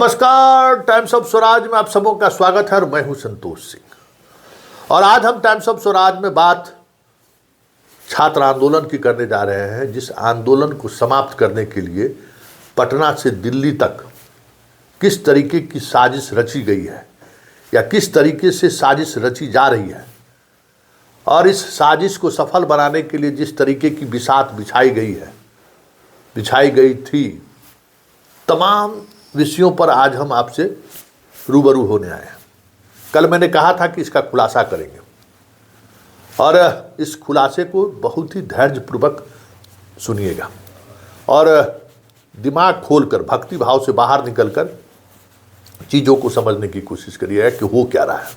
नमस्कार, times of Swaraj में आप सबों का स्वागत है और मैं हूं संतोष सिंह। और आज हम टाइम्स ऑफ स्वराज में बात छात्र आंदोलन की करने जा रहे हैं, जिस आंदोलन को समाप्त करने के लिए पटना से दिल्ली तक किस तरीके की साजिश रची गई है या किस तरीके से साजिश रची जा रही है, और इस साजिश को सफल बनाने के लिए जिस तरीके की बिसात बिछाई गई थी, तमाम विषयों पर आज हम आपसे रूबरू होने आए हैं। कल मैंने कहा था कि इसका खुलासा करेंगे और इस खुलासे को बहुत ही धैर्यपूर्वक सुनिएगा और दिमाग खोलकर, भक्ति भाव से बाहर निकलकर चीज़ों को समझने की कोशिश करिएगा कि हो क्या रहा है।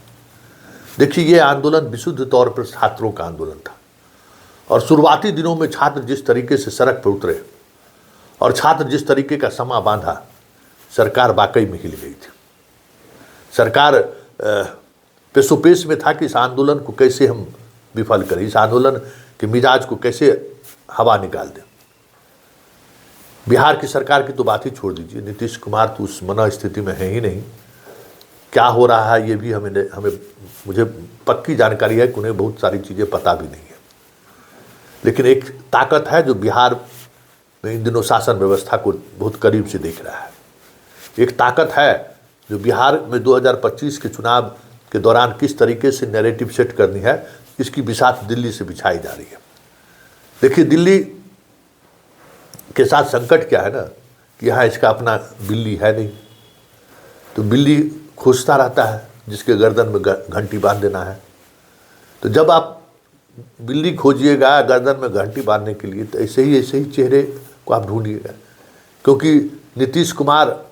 देखिए, ये आंदोलन विशुद्ध तौर पर छात्रों का आंदोलन था और शुरुआती दिनों में छात्र जिस तरीके से सड़क पर उतरे और छात्र जिस तरीके का समा बांधा, सरकार वाकई में हिल गई थी। सरकार पेशोपेश में था कि इस आंदोलन को कैसे हम विफल करें, इस आंदोलन के मिजाज को कैसे हवा निकाल दें। बिहार की सरकार की तो बात ही छोड़ दीजिए, नीतीश कुमार तो उस मन स्थिति में है ही नहीं। क्या हो रहा है ये भी मुझे पक्की जानकारी है कि उन्हें बहुत सारी चीज़ें पता भी नहीं है। लेकिन एक ताकत है जो बिहार में इन दिनों शासन व्यवस्था को बहुत करीब से देख रहा है। एक ताकत है जो बिहार में 2025 के चुनाव के दौरान किस तरीके से नैरेटिव सेट करनी है, इसकी बिसात दिल्ली से बिछाई जा रही है। देखिए, दिल्ली के साथ संकट क्या है ना कि यहाँ इसका अपना बिल्ली है नहीं, तो बिल्ली खोजता रहता है जिसके गर्दन में घंटी बांध देना है। तो जब आप बिल्ली खोजिएगा गर्दन में घंटी बांधने के लिए, तो ऐसे ही चेहरे को आप ढूंढिएगा, क्योंकि नीतीश कुमार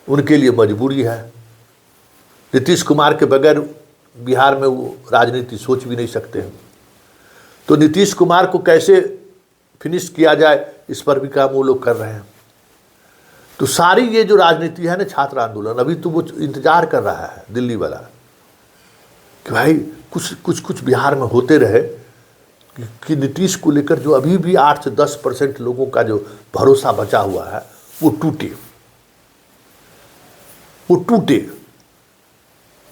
उनके लिए मजबूरी है। नीतीश कुमार के बगैर बिहार में वो राजनीति सोच भी नहीं सकते हैं। तो नीतीश कुमार को कैसे फिनिश किया जाए, इस पर भी काम वो लोग कर रहे हैं। तो सारी ये जो राजनीति है ना, छात्र आंदोलन, अभी तो वो इंतजार कर रहा है दिल्ली वाला कि भाई कुछ बिहार में होते रहे कि नीतीश को लेकर जो अभी भी 8 से 10% लोगों का जो भरोसा बचा हुआ है वो टूटे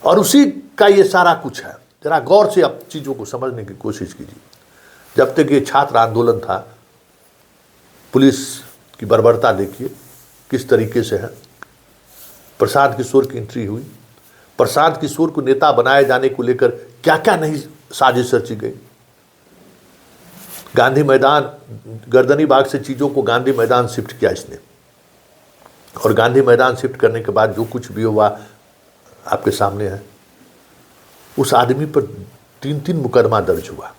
और उसी का ये सारा कुछ है। जरा गौर से आप चीज़ों को समझने की कोशिश कीजिए। जब तक ये छात्र आंदोलन था, पुलिस की बर्बरता देखिए किस तरीके से है। प्रशांत किशोर की एंट्री हुई, प्रशांत किशोर को नेता बनाए जाने को लेकर क्या क्या नहीं साजिश रची गई। गांधी मैदान, गर्दनी बाग से चीज़ों को गांधी मैदान शिफ्ट किया इसने, और गांधी मैदान शिफ्ट करने के बाद जो कुछ भी हुआ आपके सामने है। उस आदमी पर 3 मुकदमा दर्ज हुआ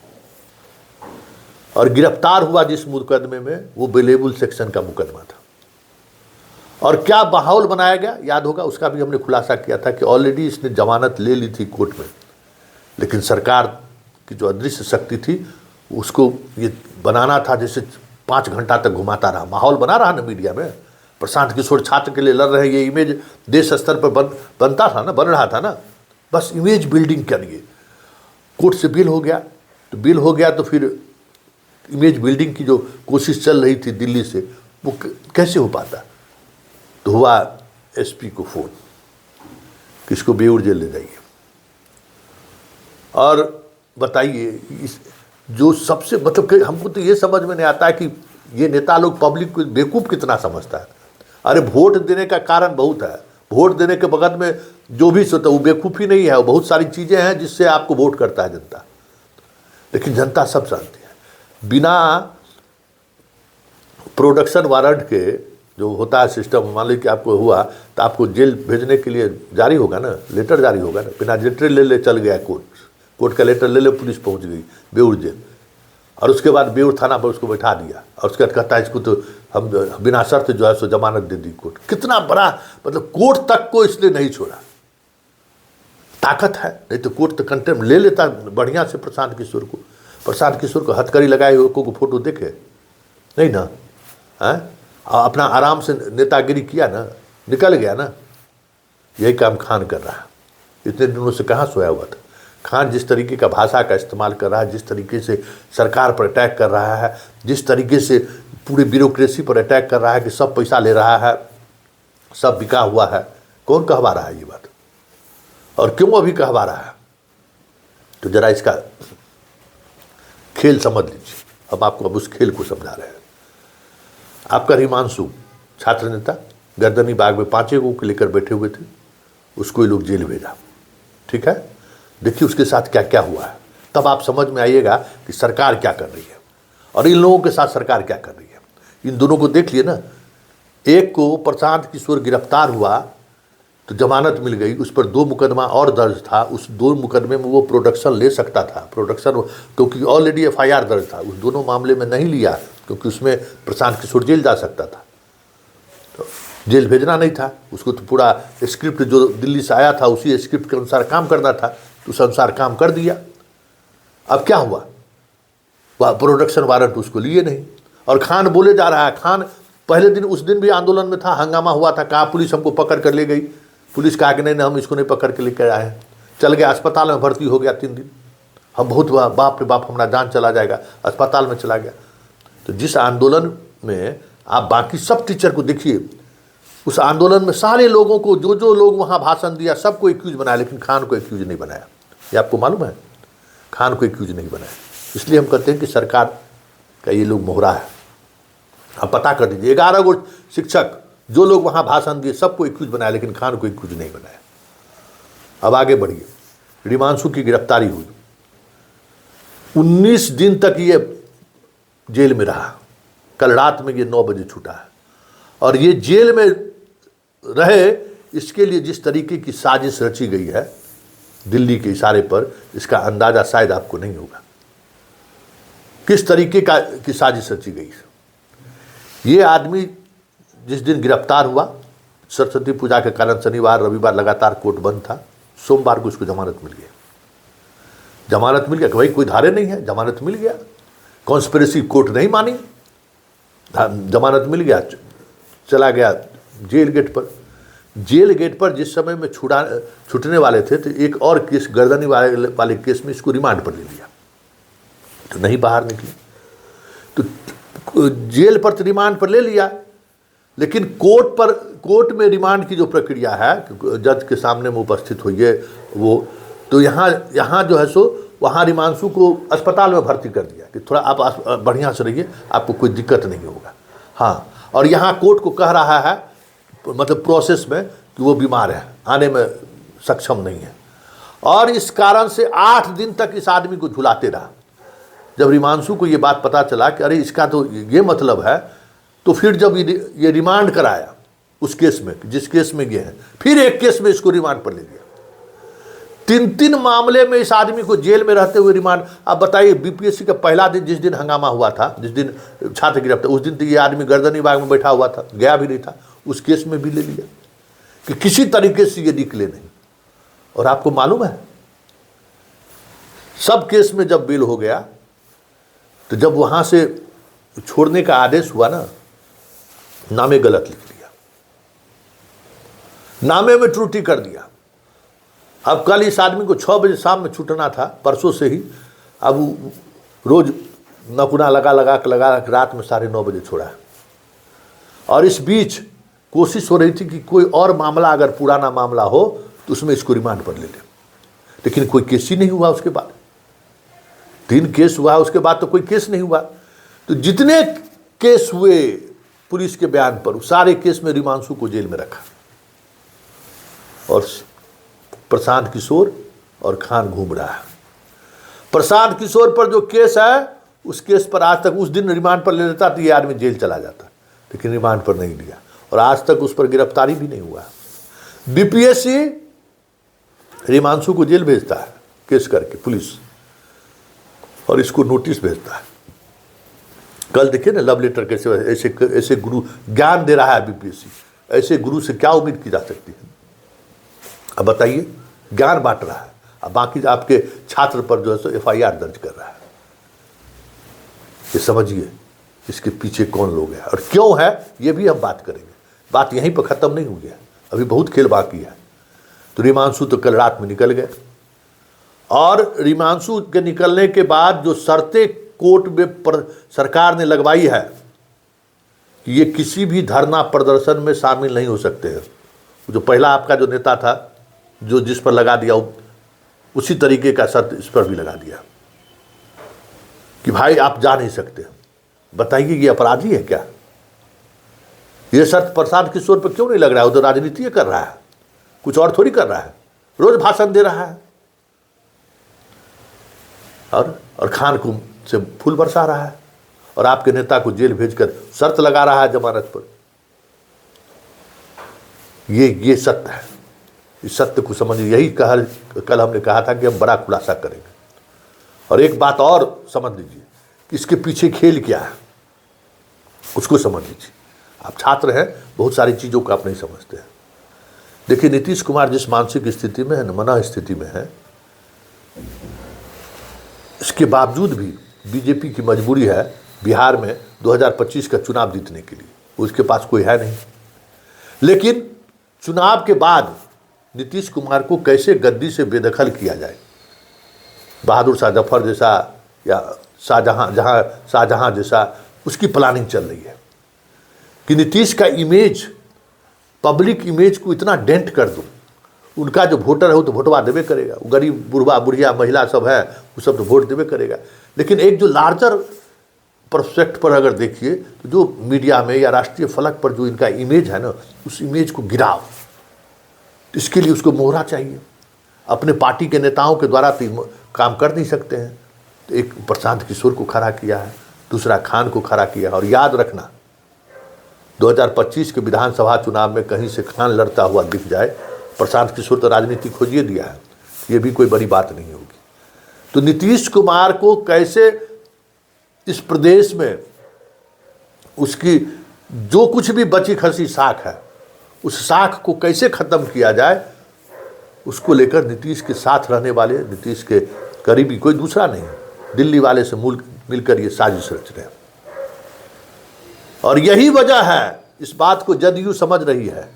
और गिरफ्तार हुआ जिस मुकदमे में, वो बेलेबल सेक्शन का मुकदमा था। और क्या माहौल बनाया गया, याद होगा, उसका भी हमने खुलासा किया था कि ऑलरेडी इसने जमानत ले ली थी कोर्ट में, लेकिन सरकार की जो अदृश्य शक्ति थी उसको ये बनाना था जैसे 5 घंटा तक घुमाता रहा। माहौल बना रहा ना मीडिया में, प्रशांत किशोर छात्र के लिए लड़ रहे, ये इमेज देश स्तर पर बन रहा था ना, बस इमेज बिल्डिंग के लिए। कोर्ट से बिल हो गया तो फिर इमेज बिल्डिंग की जो कोशिश चल रही थी दिल्ली से, वो कैसे हो पाता। तो हुआ एसपी को फ़ोन, किसको बेऊर जेल ले जाइए। और बताइए, जो सबसे मतलब हमको तो ये समझ में नहीं आता है कि ये नेता लोग पब्लिक को बेवकूफ़ कितना समझता है। अरे वोट देने का कारण बहुत है, वोट देने के बगल में जो भी सोता है वो बेवकूफ़ी नहीं है, वो बहुत सारी चीज़ें हैं जिससे आपको वोट करता है जनता। लेकिन जनता सब जानती है। बिना प्रोडक्शन वारंट के जो होता है सिस्टम, मान लीजिए कि आपको हुआ तो आपको जेल भेजने के लिए जारी होगा ना, लेटर जारी होगा ना। बिना लेटर ले चल गया कोर्ट का लेटर ले पुलिस पहुंच गई बेऊर जेल, और उसके बाद बेऊर थाना पर उसको बैठा दिया और उसके बाद कहता है इसको तो हम बिना शर्त जो है सो जमानत दे दी कोर्ट। कितना बड़ा, मतलब कोर्ट तक को इसने नहीं छोड़ा। ताकत है, नहीं तो कोर्ट तो कंटेम्प्ट ले लेता बढ़िया से प्रशांत किशोर को हथकड़ी लगाए हुए को फोटो देखे नहीं ना, है अपना आराम से नेतागिरी किया ना, निकल गया ना। यही काम खान कर रहा है। इतने दिनों से कहाँ सोया हुआ था। खान जिस तरीके का भाषा का इस्तेमाल कर रहा है, जिस तरीके से सरकार पर अटैक कर रहा है, जिस तरीके से पूरी ब्यूरोक्रेसी पर अटैक कर रहा है कि सब पैसा ले रहा है, सब बिका हुआ है। कौन कहवा रहा है ये बात, और क्यों अभी कहवा रहा है? तो जरा इसका खेल समझ लीजिए। अब उस खेल को समझा रहे हैं। आपका हिमांशु छात्र नेता गर्दनी बाग में 5 को लेकर बैठे हुए थे, उसको ये लोग जेल भेजा। ठीक है, देखिए उसके साथ क्या क्या हुआ है, तब आप समझ में आइएगा कि सरकार क्या कर रही है और इन लोगों के साथ सरकार क्या कर रही है। इन दोनों को देख लिए ना, एक को प्रशांत किशोर गिरफ्तार हुआ तो जमानत मिल गई, उस पर 2 मुकदमा और दर्ज था। उस 2 मुकदमे में वो प्रोडक्शन ले सकता था, प्रोडक्शन क्योंकि ऑलरेडी FIR दर्ज था। उस दोनों मामले में नहीं लिया क्योंकि उसमें प्रशांत किशोर जेल जा सकता था, तो जेल भेजना नहीं था उसको। तो पूरा स्क्रिप्ट जो दिल्ली से आया था उसी स्क्रिप्ट के अनुसार काम करना था, तो उस अनुसार काम कर दिया। अब क्या हुआ, वह प्रोडक्शन वारंट उसको लिए नहीं। और खान बोले जा रहा है, खान पहले दिन उस दिन भी आंदोलन में था, हंगामा हुआ था, कहा पुलिस हमको पकड़ कर ले गई। पुलिस कहा कि नहीं हम इसको नहीं पकड़ के लेकर आए हैं। चल गया अस्पताल में भर्ती हो गया 3 दिन। हम बहुत बाप रे बाप हमारा जान चला जाएगा, अस्पताल में चला गया। तो जिस आंदोलन में आप बाकी सब टीचर को देखिए, उस आंदोलन में सारे लोगों को जो लोग वहाँ भाषण दिया सबको एक्यूज बनाया, लेकिन खान को एक्यूज नहीं बनाया। ये आपको मालूम है, खान को एक्यूज नहीं बनाया। इसलिए हम कहते हैं कि सरकार का ये लोग मोहरा है। आप पता कर दीजिए, 11 गो शिक्षक जो लोग वहाँ भाषण दिए सबको एक्यूज बनाया, लेकिन खान को एक्यूज नहीं बनाया। अब आगे बढ़िए, हिमांशु की गिरफ्तारी हुई, 19 दिन तक ये जेल में रहा। कल रात में ये 9 बजे छूटा है, और ये जेल में रहे इसके लिए जिस तरीके की साजिश रची गई है दिल्ली के इशारे पर, इसका अंदाजा शायद आपको नहीं होगा किस तरीके की साजिश रची गई है। ये आदमी जिस दिन गिरफ्तार हुआ, सरस्वती पूजा के कारण शनिवार रविवार लगातार कोर्ट बंद था, सोमवार को उसको जमानत मिल गया। जमानत मिल गया कि भाई कोई धारे नहीं है, जमानत मिल गया, कॉन्स्पिरेसी कोर्ट नहीं मानी, जमानत मिल गया, चला गया जेल गेट पर। जेल गेट पर जिस समय में छूटने वाले थे तो एक और केस, गर्दनी वाले केस में इसको रिमांड पर ले लिया, तो नहीं बाहर निकले। तो जेल पर तो रिमांड पर ले लिया, लेकिन कोर्ट में रिमांड की जो प्रक्रिया है, जज के सामने में उपस्थित होइए वो, तो यहाँ जो है सो वहाँ हिमांशु को अस्पताल में भर्ती कर दिया कि थोड़ा आप बढ़िया से रहिए, आपको कोई दिक्कत नहीं होगा। हाँ, और यहाँ कोर्ट को कह रहा है मतलब प्रोसेस में कि वो बीमार है, आने में सक्षम नहीं है, और इस कारण से 8 दिन तक इस आदमी को झुलाते रहा। जब हिमांशु को ये बात पता चला कि अरे इसका तो ये मतलब है, तो फिर जब ये रिमांड कराया उस केस में जिस केस में ये है, फिर एक केस में इसको रिमांड पर ले लिया। 3 मामले में इस आदमी को जेल में रहते हुए रिमांड। अब बताइए, बीपीएससी का पहला दिन जिस दिन हंगामा हुआ था, जिस दिन छात्र गिरफ्तार, उस दिन तो ये आदमी गर्दनी बाग में बैठा हुआ था, गया भी नहीं था, उस केस में भी ले लिया कि किसी तरीके से ये निकले नहीं। और आपको मालूम है, सब केस में जब बेल हो गया तो जब वहां से छोड़ने का आदेश हुआ ना, नामे गलत लिख लिया, नामे में त्रुटि कर दिया। अब कल इस आदमी को 6 बजे शाम में छूटना था, परसों से ही। अब रोज नपुना लगा रात में 9:30 बजे छोड़ा है। और इस बीच कोशिश हो रही थी कि कोई और मामला अगर पुराना मामला हो तो उसमें इसको रिमांड पर ले लें, लेकिन कोई केस ही नहीं हुआ। उसके बाद 3 केस हुआ, उसके बाद तो कोई केस नहीं हुआ। तो जितने केस हुए पुलिस के बयान पर, सारे केस में हिमांशु को जेल में रखा, और प्रशांत किशोर और खान घूम रहा है। प्रशांत किशोर पर जो केस है, उस केस पर आज तक, उस दिन रिमांड पर ले लेता तो ये आदमी जेल चला जाता, लेकिन रिमांड पर नहीं लिया, और आज तक उस पर गिरफ्तारी भी नहीं हुआ। बीपीएससी हिमांशु को जेल भेजता है केस करके, पुलिस, और इसको नोटिस भेजता है। कल देखिए ना लव लेटर कैसे, ऐसे गुरु ज्ञान दे रहा है बीपीएससी। ऐसे गुरु से क्या उम्मीद की जा सकती है? अब बताइए, ज्ञान बांट रहा है, अब बाकी आपके छात्र पर जो है सो FIR दर्ज कर रहा है। ये समझिए इसके पीछे कौन लोग हैं और क्यों है, ये भी हम बात करेंगे। बात यहीं पर ख़त्म नहीं हुई है, अभी बहुत खेल बाकी है। तो हिमांशु तो कल रात में निकल गए, और हिमांशु के निकलने के बाद जो शर्तें कोर्ट में सरकार ने लगवाई है कि ये किसी भी धरना प्रदर्शन में शामिल नहीं हो सकते हैं। जो पहला आपका जो नेता था जो जिस पर लगा दिया उसी तरीके का शर्त इस पर भी लगा दिया कि भाई आप जा नहीं सकते। बताइए ये अपराधी है क्या? ये शर्त प्रशांत किशोर पर क्यों नहीं लग रहा है? उधर राजनीति कर रहा है, कुछ और थोड़ी कर रहा है, रोज भाषण दे रहा है और खान को से फूल बरसा रहा है और आपके नेता को जेल भेजकर शर्त लगा रहा है जमानत पर। ये सत्य है। इस सत्य को समझिए। यही कल हमने कहा था कि हम बड़ा खुलासा करेंगे। और एक बात और समझ लीजिए कि इसके पीछे खेल क्या है, उसको समझ लीजिए। आप छात्र हैं, बहुत सारी चीज़ों को आप नहीं समझते हैं। देखिए नीतीश कुमार जिस मानसिक स्थिति में है, मन स्थिति में है, इसके बावजूद भी बीजेपी की मजबूरी है बिहार में 2025 का चुनाव जीतने के लिए। उसके पास कोई है नहीं। लेकिन चुनाव के बाद नीतीश कुमार को कैसे गद्दी से बेदखल किया जाए, बहादुर शाह जफर जैसा या शाहजहां जैसा, उसकी प्लानिंग चल रही है कि नीतीश का इमेज, पब्लिक इमेज को इतना डेंट कर दूं, उनका जो वोटर है वो तो वोटवा देवे करेगा, वो गरीब बुढ़वा बुढ़िया महिला सब है वो सब तो वोट देवे करेगा। लेकिन एक जो लार्जर प्रोस्पेक्ट पर अगर देखिए तो जो मीडिया में या राष्ट्रीय फलक पर जो इनका इमेज है ना, उस इमेज को गिराओ। इसके लिए उसको मोहरा चाहिए। अपने पार्टी के नेताओं के द्वारा तो काम कर नहीं सकते हैं। तो एक प्रशांत किशोर को खड़ा किया है, दूसरा खान को खड़ा किया। और याद रखना 2025 के विधानसभा चुनाव में कहीं से खान लड़ता हुआ दिख जाए, प्रशांत किशोर तो राजनीति खोजिए दिया है, ये भी कोई बड़ी बात नहीं होगी। तो नीतीश कुमार को कैसे इस प्रदेश में उसकी जो कुछ भी बची खसी साख है, उस साख को कैसे खत्म किया जाए, उसको लेकर नीतीश के साथ रहने वाले, नीतीश के करीबी कोई दूसरा नहीं, दिल्ली वाले से मिलकर ये साजिश रच रहे हैं। और यही वजह है, इस बात को जदयू समझ रही है,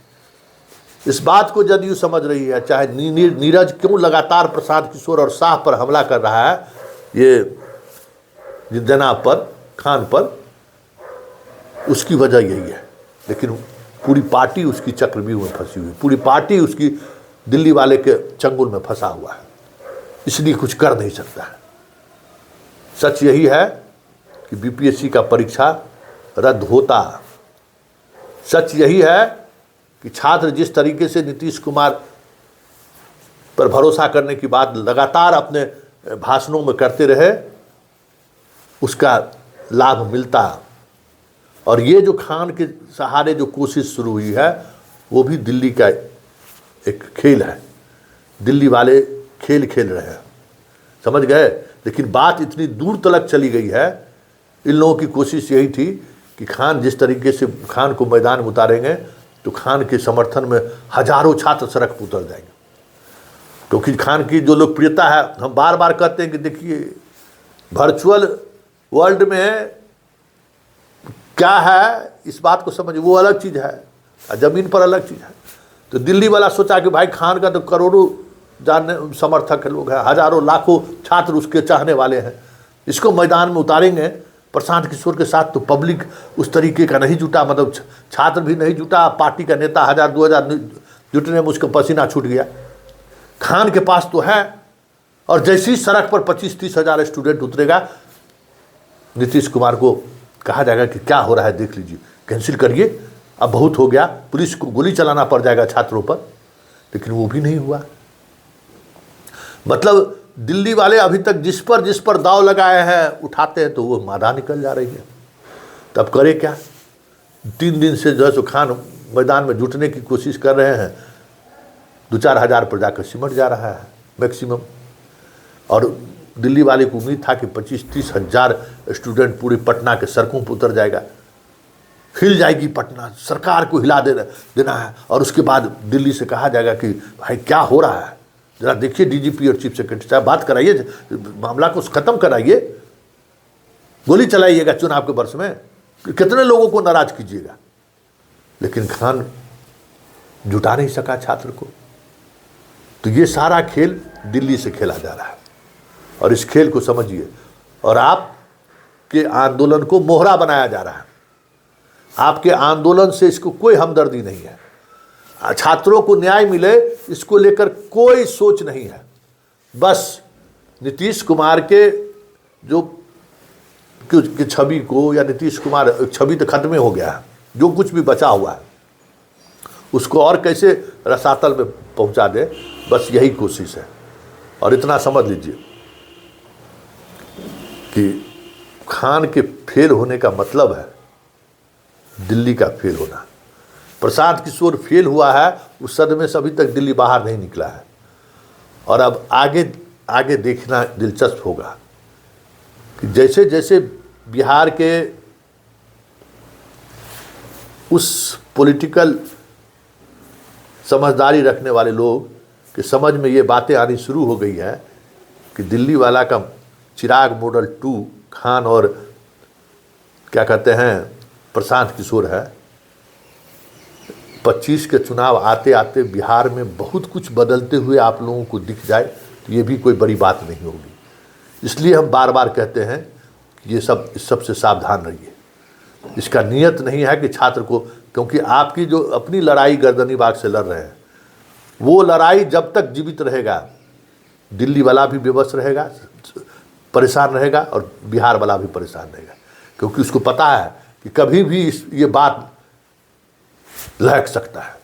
इस बात को जदयू समझ रही है। चाहे नीरज क्यों लगातार प्रशांत किशोर और शाह पर हमला कर रहा है, ये जनाब पर, खान पर, उसकी वजह यही है। लेकिन पूरी पार्टी उसकी चक्रव्यूह में फंसी हुई, पूरी पार्टी उसकी दिल्ली वाले के चंगुल में फंसा हुआ है, इसलिए कुछ कर नहीं सकता है। सच यही है कि बीपीएससी का परीक्षा रद्द होता। सच यही है कि छात्र जिस तरीके से नीतीश कुमार पर भरोसा करने की बात लगातार अपने भाषणों में करते रहे, उसका लाभ मिलता। और ये जो खान के सहारे जो कोशिश शुरू हुई है, वो भी दिल्ली का एक खेल है। दिल्ली वाले खेल खेल रहे हैं, समझ गए। लेकिन बात इतनी दूर तक चली गई है, इन लोगों की कोशिश यही थी कि खान जिस तरीके से खान को मैदान में उतारेंगे तो खान के समर्थन में हजारों छात्र सड़क पर उतर जाएंगे। क्योंकि खान की जो लोकप्रियता है, हम बार बार कहते हैं कि देखिए वर्चुअल वर्ल्ड में क्या है, इस बात को समझिए, वो अलग चीज़ है और ज़मीन पर अलग चीज़ है। तो दिल्ली वाला सोचा कि भाई खान का तो करोड़ों जानने समर्थक लोग हैं, हजारों लाखों छात्र उसके चाहने वाले हैं, इसको मैदान में उतारेंगे प्रशांत किशोर के साथ। तो पब्लिक उस तरीके का नहीं जुटा, मतलब छात्र भी नहीं जुटा, पार्टी का नेता 1000-2000 जुटने में उसका पसीना छूट गया। खान के पास तो है, और जैसे ही सड़क पर 25-30 हज़ार स्टूडेंट उतरेगा, नीतीश कुमार को कहा जाएगा कि क्या हो रहा है देख लीजिए, कैंसिल करिए, अब बहुत हो गया, पुलिस को गोली चलाना पड़ जाएगा छात्रों पर। लेकिन वो भी नहीं हुआ। मतलब दिल्ली वाले अभी तक जिस पर दाव लगाए हैं उठाते हैं तो वो मादा निकल जा रही है। तब करे क्या? 3 दिन से जो है सो खान मैदान में जुटने की कोशिश कर रहे हैं, 2-4 हज़ार पर जाकर सिमट जा रहा है मैक्सिमम। और दिल्ली वाले को उम्मीद था कि 25-30 हज़ार स्टूडेंट पूरी पटना के सड़कों पर उतर जाएगा, हिल जाएगी पटना, सरकार को हिला देना है। और उसके बाद दिल्ली से कहा जाएगा कि भाई क्या हो रहा है, जरा देखिए डीजीपी और चीफ सेक्रेटरी साहब, बात कराइए, मामला को ख़त्म कराइए, गोली चलाइएगा चुनाव के वर्ष में, कितने लोगों को नाराज कीजिएगा। लेकिन खान जुटा नहीं सका छात्र को। तो ये सारा खेल दिल्ली से खेला जा रहा है, और इस खेल को समझिए। और आपके आंदोलन को मोहरा बनाया जा रहा है। आपके आंदोलन से इसको कोई हमदर्दी नहीं है। छात्रों को न्याय मिले इसको लेकर कोई सोच नहीं है। बस नीतीश कुमार के जो कि छवि को, या नीतीश कुमार छवि तो खत्म हो गया है, जो कुछ भी बचा हुआ है उसको और कैसे रसातल में पहुंचा दे, बस यही कोशिश है। और इतना समझ लीजिए कि खान के फेल होने का मतलब है दिल्ली का फेल होना। प्रशांत किशोर फेल हुआ है, उस सदमे से अभी तक दिल्ली बाहर नहीं निकला है। और अब आगे देखना दिलचस्प होगा कि जैसे जैसे बिहार के उस पॉलिटिकल समझदारी रखने वाले लोग के समझ में ये बातें आनी शुरू हो गई है कि दिल्ली वाला का चिराग मॉडल 2 खान और क्या कहते हैं प्रशांत किशोर है। 25 के चुनाव आते आते बिहार में बहुत कुछ बदलते हुए आप लोगों को दिख जाए तो ये भी कोई बड़ी बात नहीं होगी। इसलिए हम बार बार कहते हैं कि ये सब इस सब से सावधान रहिए। इसका नियत नहीं है कि छात्र को, क्योंकि आपकी जो अपनी लड़ाई गर्दनी बाग से लड़ रहे हैं, वो लड़ाई जब तक जीवित रहेगा दिल्ली वाला भी बेबस रहेगा, परेशान रहेगा, और बिहार वाला भी परेशान रहेगा, क्योंकि उसको पता है कि कभी भी ये बात लहक सकता है।